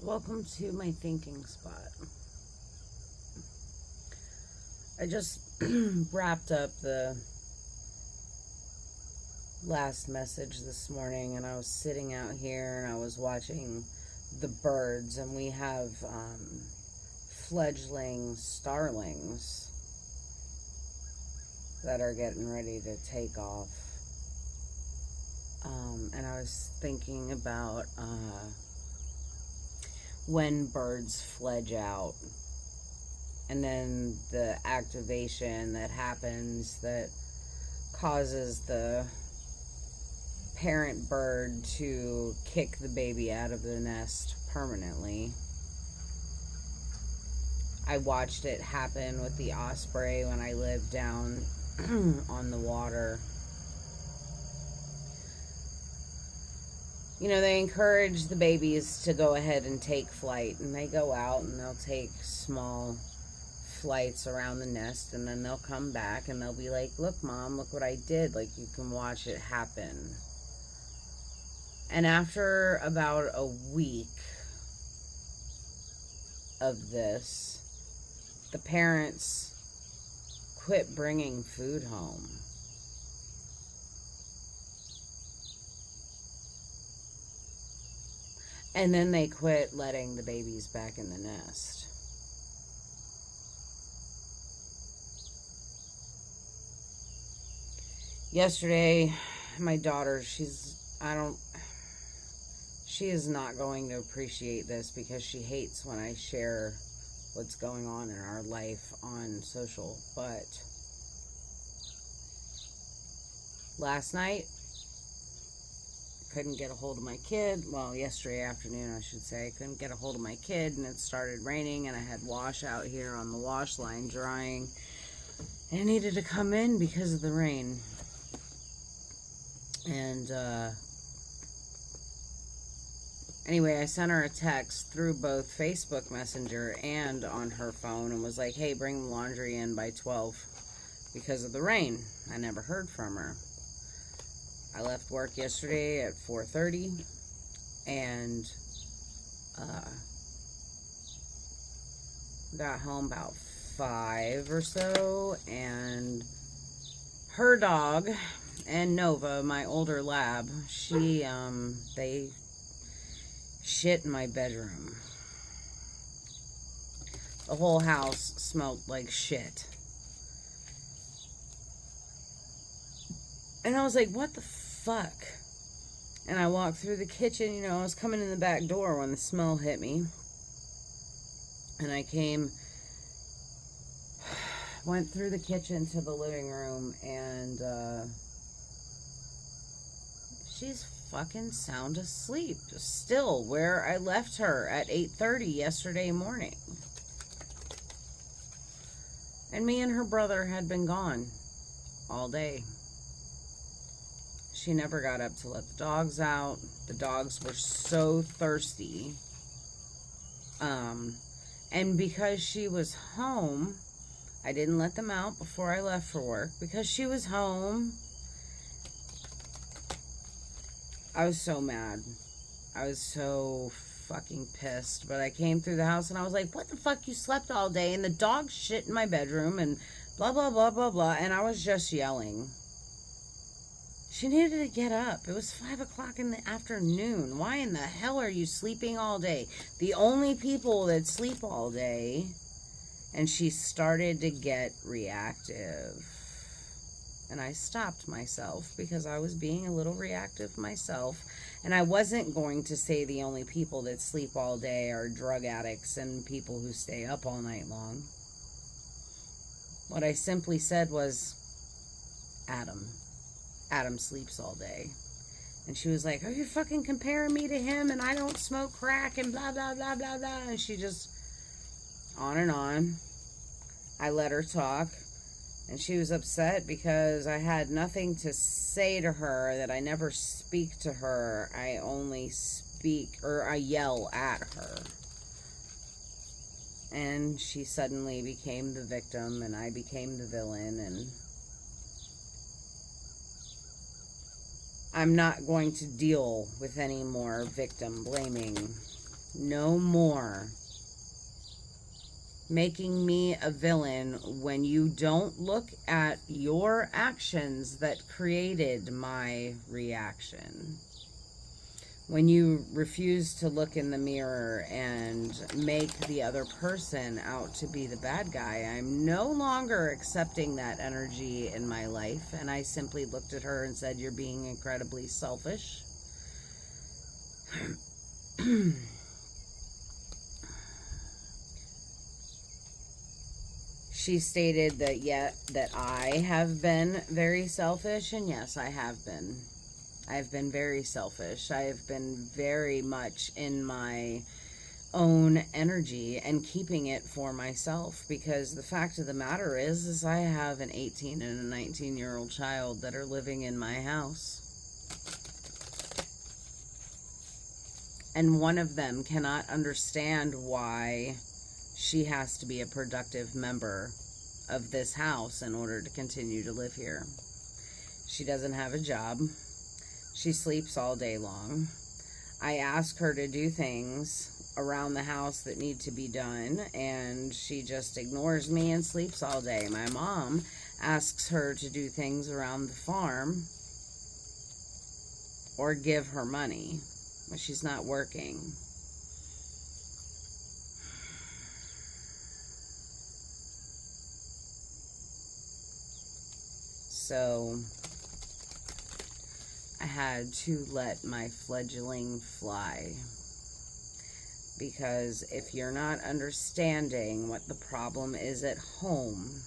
Welcome to my thinking spot. I just wrapped up the last message this morning, and I was sitting out here and I was watching the birds, and we have fledgling starlings that are getting ready to take off. And I was thinking about when birds fledge out, and then the activation that happens that causes the parent bird to kick the baby out of the nest permanently. I watched it happen with the osprey when I lived down on the water. You know, they encourage the babies to go ahead and take flight, and they go out and they'll take small flights around the nest, and then they'll come back and they'll be like, look, Mom, look what I did. Like, you can watch it happen. And after about a week of this, the parents quit bringing food home. And then they quit letting the babies back in the nest. Yesterday, my daughter, she is not going to appreciate this because she hates when I share what's going on in our life on social. But last night, couldn't get a hold of my kid. Well, yesterday afternoon, I should say. Couldn't get a hold of my kid, and it started raining, and I had wash out here on the wash line drying. And it needed to come in because of the rain. And anyway, I sent her a text through both Facebook Messenger and on her phone and was like, hey, bring the laundry in by 12 because of the rain. I never heard from her. I left work yesterday at 4:30 and got home about 5 or so, and her dog and Nova, my older lab, they shit in my bedroom. The whole house smelled like shit. And I was like, what the fuck? And I walked through the kitchen, you know, I was coming in the back door when the smell hit me. And I went through the kitchen to the living room, and she's fucking sound asleep. Still where I left her at 8:30 yesterday morning. And me and her brother had been gone all day. She never got up to let the dogs out. The dogs were so thirsty. And because she was home, I didn't let them out before I left for work. Because she was home, I was so mad. I was so fucking pissed. But I came through the house and I was like, what the fuck? You slept all day and the dog shit in my bedroom and blah, blah, blah, blah, blah. And I was just yelling. She needed to get up. It was 5 o'clock in the afternoon. Why in the hell are you sleeping all day? The only people that sleep all day. And she started to get reactive. And I stopped myself because I was being a little reactive myself. And I wasn't going to say the only people that sleep all day are drug addicts and people who stay up all night long. What I simply said was, Adam sleeps all day. And she was like, are you fucking comparing me to him? And I don't smoke crack and blah, blah, blah, blah, blah. And she just, on and on. I let her talk. And she was upset because I had nothing to say to her, that I never speak to her. I only I yell at her. And she suddenly became the victim and I became the villain, and I'm not going to deal with any more victim blaming No more making me a villain when you don't look at your actions that created my reaction. When you refuse to look in the mirror and make the other person out to be the bad guy, I'm no longer accepting that energy in my life. And I simply looked at her and said, "You're being incredibly selfish." She stated that I have been very selfish, and yes, I have been. I've been very selfish. I have been very much in my own energy and keeping it for myself, because the fact of the matter is I have an 18 and a 19-year-old child that are living in my house. And one of them cannot understand why she has to be a productive member of this house in order to continue to live here. She doesn't have a job. She sleeps all day long. I ask her to do things around the house that need to be done, and she just ignores me and sleeps all day. My mom asks her to do things around the farm or give her money when she's not working. So I had to let my fledgling fly, because if you're not understanding what the problem is at home,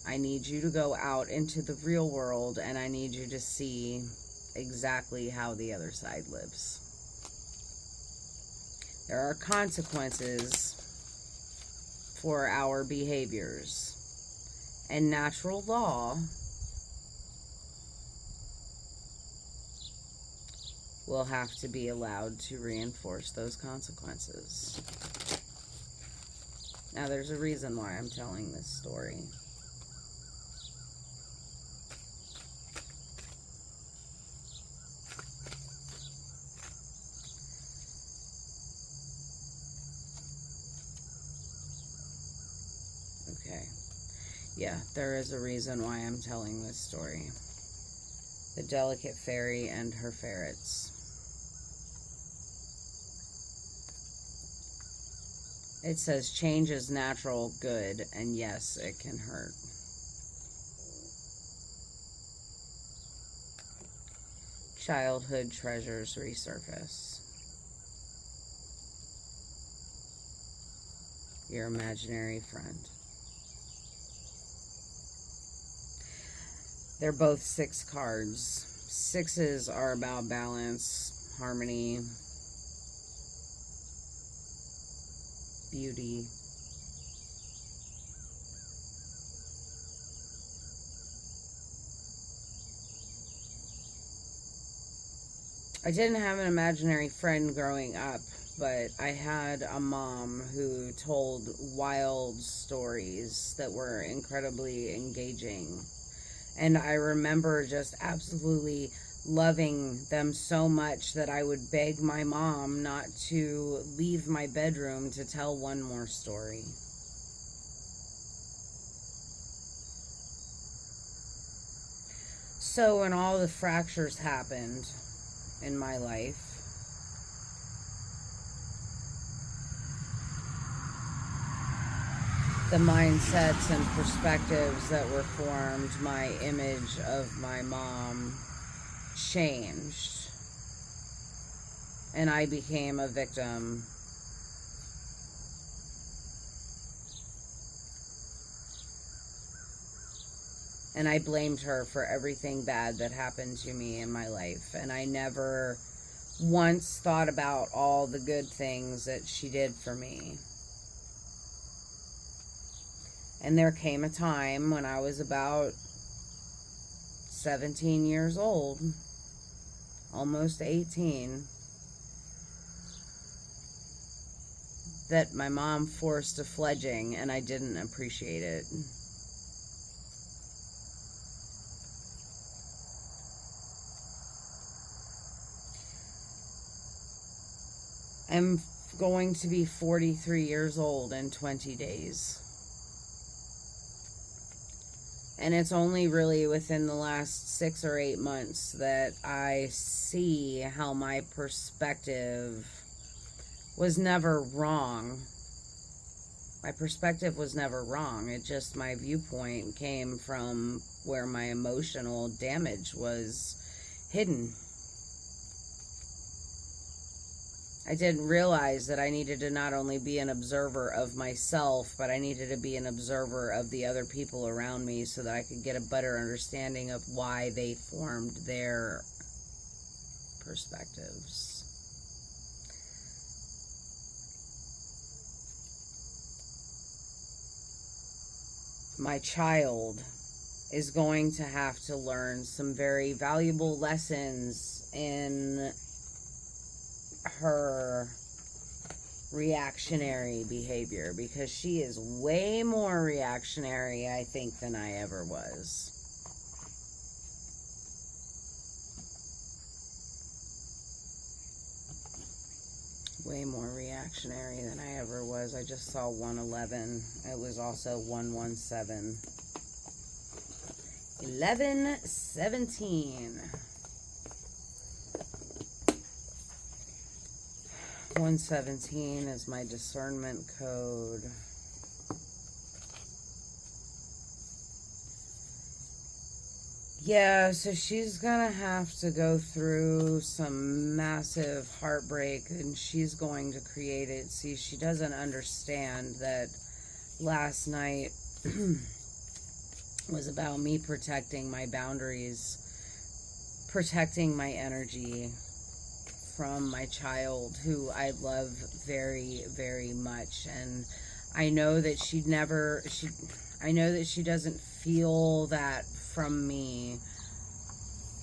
I need you to go out into the real world, and I need you to see exactly how the other side lives. There are consequences for our behaviors, and natural law will have to be allowed to reinforce those consequences. Now, there's a reason why I'm telling this story. Okay. Yeah, there is a reason why I'm telling this story. The delicate fairy and her ferrets. It says change is natural, good, and yes, it can hurt. Childhood treasures resurface. Your imaginary friend. They're both 6 cards. 6s are about balance, harmony, beauty. I didn't have an imaginary friend growing up, but I had a mom who told wild stories that were incredibly engaging. And I remember just absolutely loving them so much that I would beg my mom not to leave my bedroom to tell one more story. So when all the fractures happened in my life, the mindsets and perspectives that were formed, my image of my mom changed. And I became a victim. And I blamed her for everything bad that happened to me in my life. And I never once thought about all the good things that she did for me. And there came a time when I was about 17 years old, almost 18, that my mom forced a fledging, and I didn't appreciate it. I'm going to be 43 years old in 20 days. And it's only really within the last 6 or 8 months that I see how my perspective was never wrong. My perspective was never wrong. It just, my viewpoint came from where my emotional damage was hidden. I didn't realize that I needed to not only be an observer of myself, but I needed to be an observer of the other people around me so that I could get a better understanding of why they formed their perspectives. My child is going to have to learn some very valuable lessons in her reactionary behavior, because she is way more reactionary, I think, than I ever was. Way more reactionary than I ever was. I just saw 111. It was also 117. 1117. 117 is my discernment code. Yeah, so she's gonna have to go through some massive heartbreak, and she's going to create it. See, she doesn't understand that last night was about me protecting my boundaries, protecting my energy from my child, who I love very, very much. And I know that I know that she doesn't feel that from me,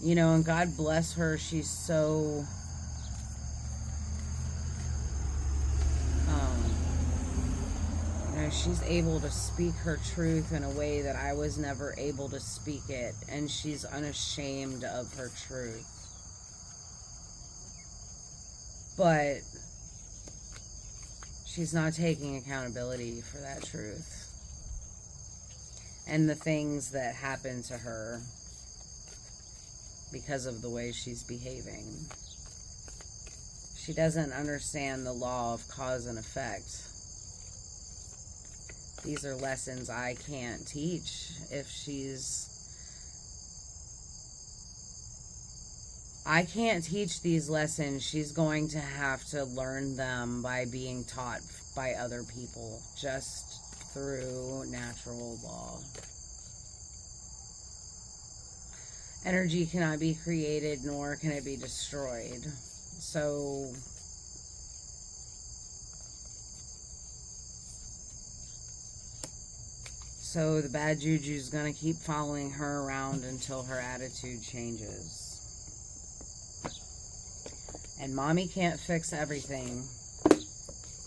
you know, and God bless her. She's so, you know, she's able to speak her truth in a way that I was never able to speak it, and she's unashamed of her truth. But she's not taking accountability for that truth and the things that happen to her because of the way she's behaving. She doesn't understand the law of cause and effect. These are lessons I can't teach. I can't teach these lessons. She's going to have to learn them by being taught by other people, just through natural law. Energy cannot be created, nor can it be destroyed. So the bad juju is going to keep following her around until her attitude changes. And mommy can't fix everything.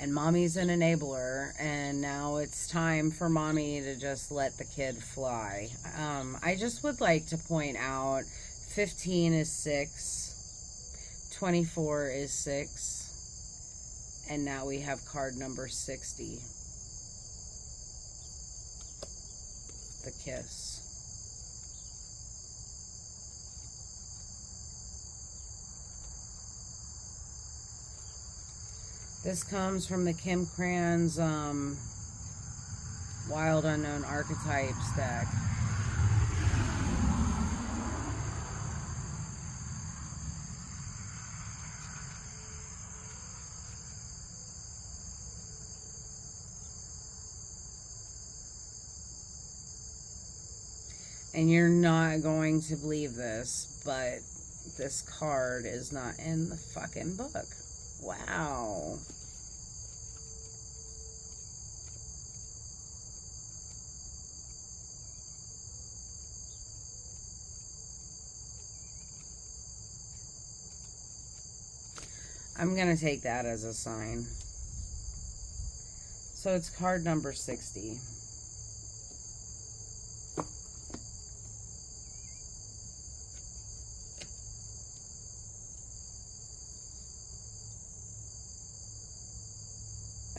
And mommy's an enabler, and now it's time for mommy to just let the kid fly. I just would like to point out 15 is 6, 24 is 6, and now we have card number 60. The kiss. This comes from the Kim Cran's Wild Unknown Archetypes deck. And you're not going to believe this, but this card is not in the fucking book. Wow. I'm going to take that as a sign. So it's card number 60.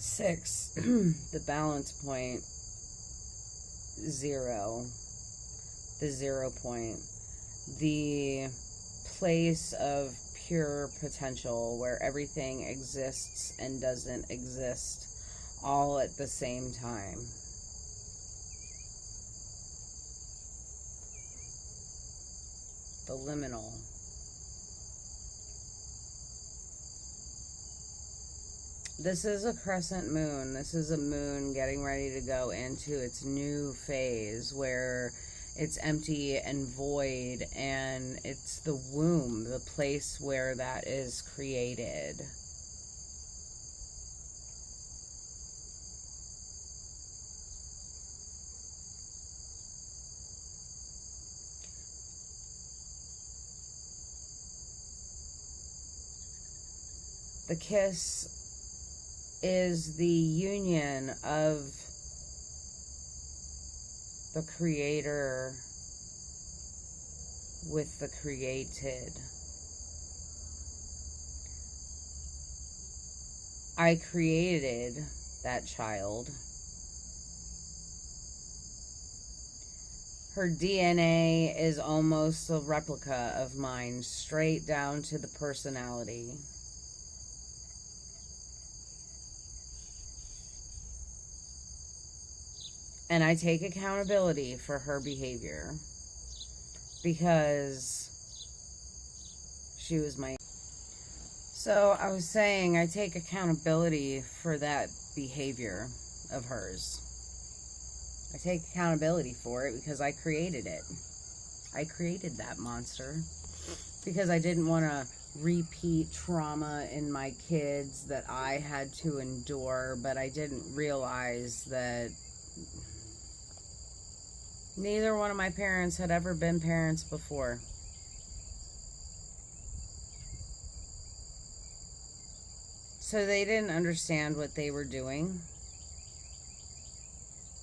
6, the balance point. 0, the 0 point, the place of pure potential where everything exists and doesn't exist all at the same time. The liminal. This is a crescent moon. This is a moon getting ready to go into its new phase where it's empty and void, and it's the womb, the place where that is created. The kiss is the union of the creator with the created. I created that child. Her DNA is almost a replica of mine, straight down to the personality. And I take accountability for her behavior because she was my... So I was saying I take accountability for that behavior of hers. I take accountability for it because I created it. I created that monster because I didn't want to repeat trauma in my kids that I had to endure, but I didn't realize that neither one of my parents had ever been parents before. So they didn't understand what they were doing.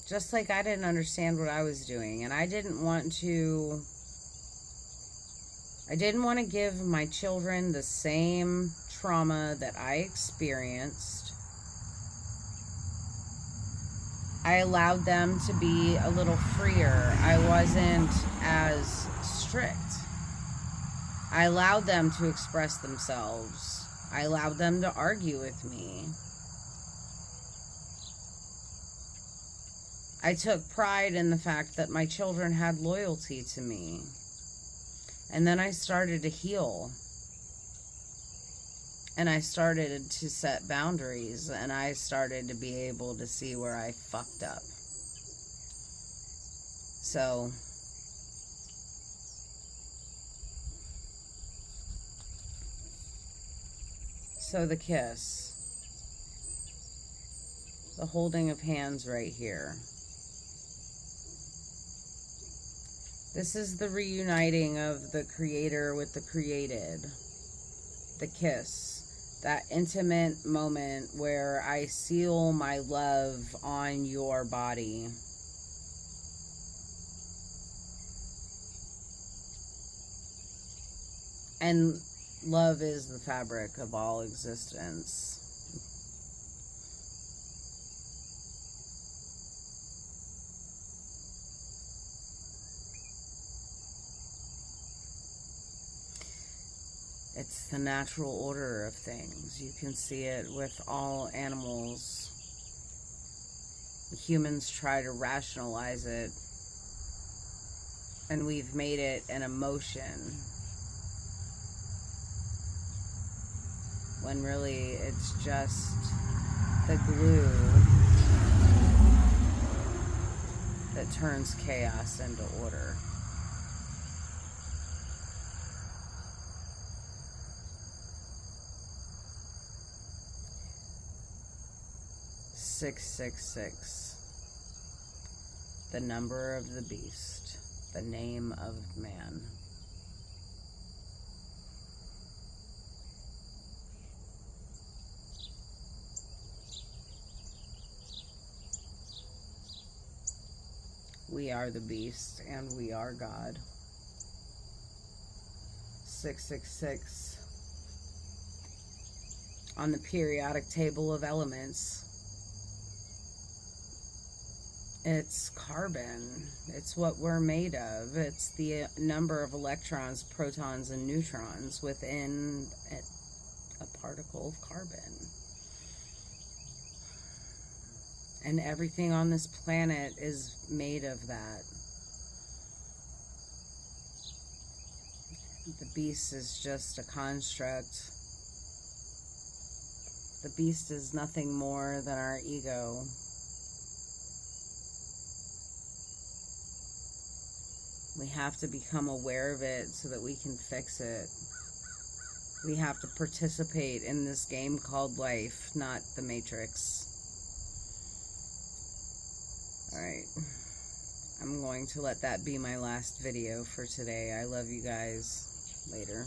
Just like I didn't understand what I was doing. And I didn't want to give my children the same trauma that I experienced. I allowed them to be a little freer. I wasn't as strict. I allowed them to express themselves. I allowed them to argue with me. I took pride in the fact that my children had loyalty to me. And then I started to heal. And I started to set boundaries, and I started to be able to see where I fucked up. So the kiss, the holding of hands right here. This is the reuniting of the creator with the created. The kiss. That intimate moment where I seal my love on your body. And love is the fabric of all existence. It's the natural order of things. You can see it with all animals. Humans try to rationalize it, and we've made it an emotion, when really it's just the glue that turns chaos into order. 666, the number of the beast, the name of man. We are the beast and we are God. 666, on the periodic table of elements, It's carbon. It's what we're made of. It's the number of electrons, protons, and neutrons within a particle of carbon. And everything on this planet is made of that. The beast is just a construct. The beast is nothing more than our ego. We have to become aware of it so that we can fix it. We have to participate in this game called life, not the Matrix. Alright. I'm going to let that be my last video for today. I love you guys. Later.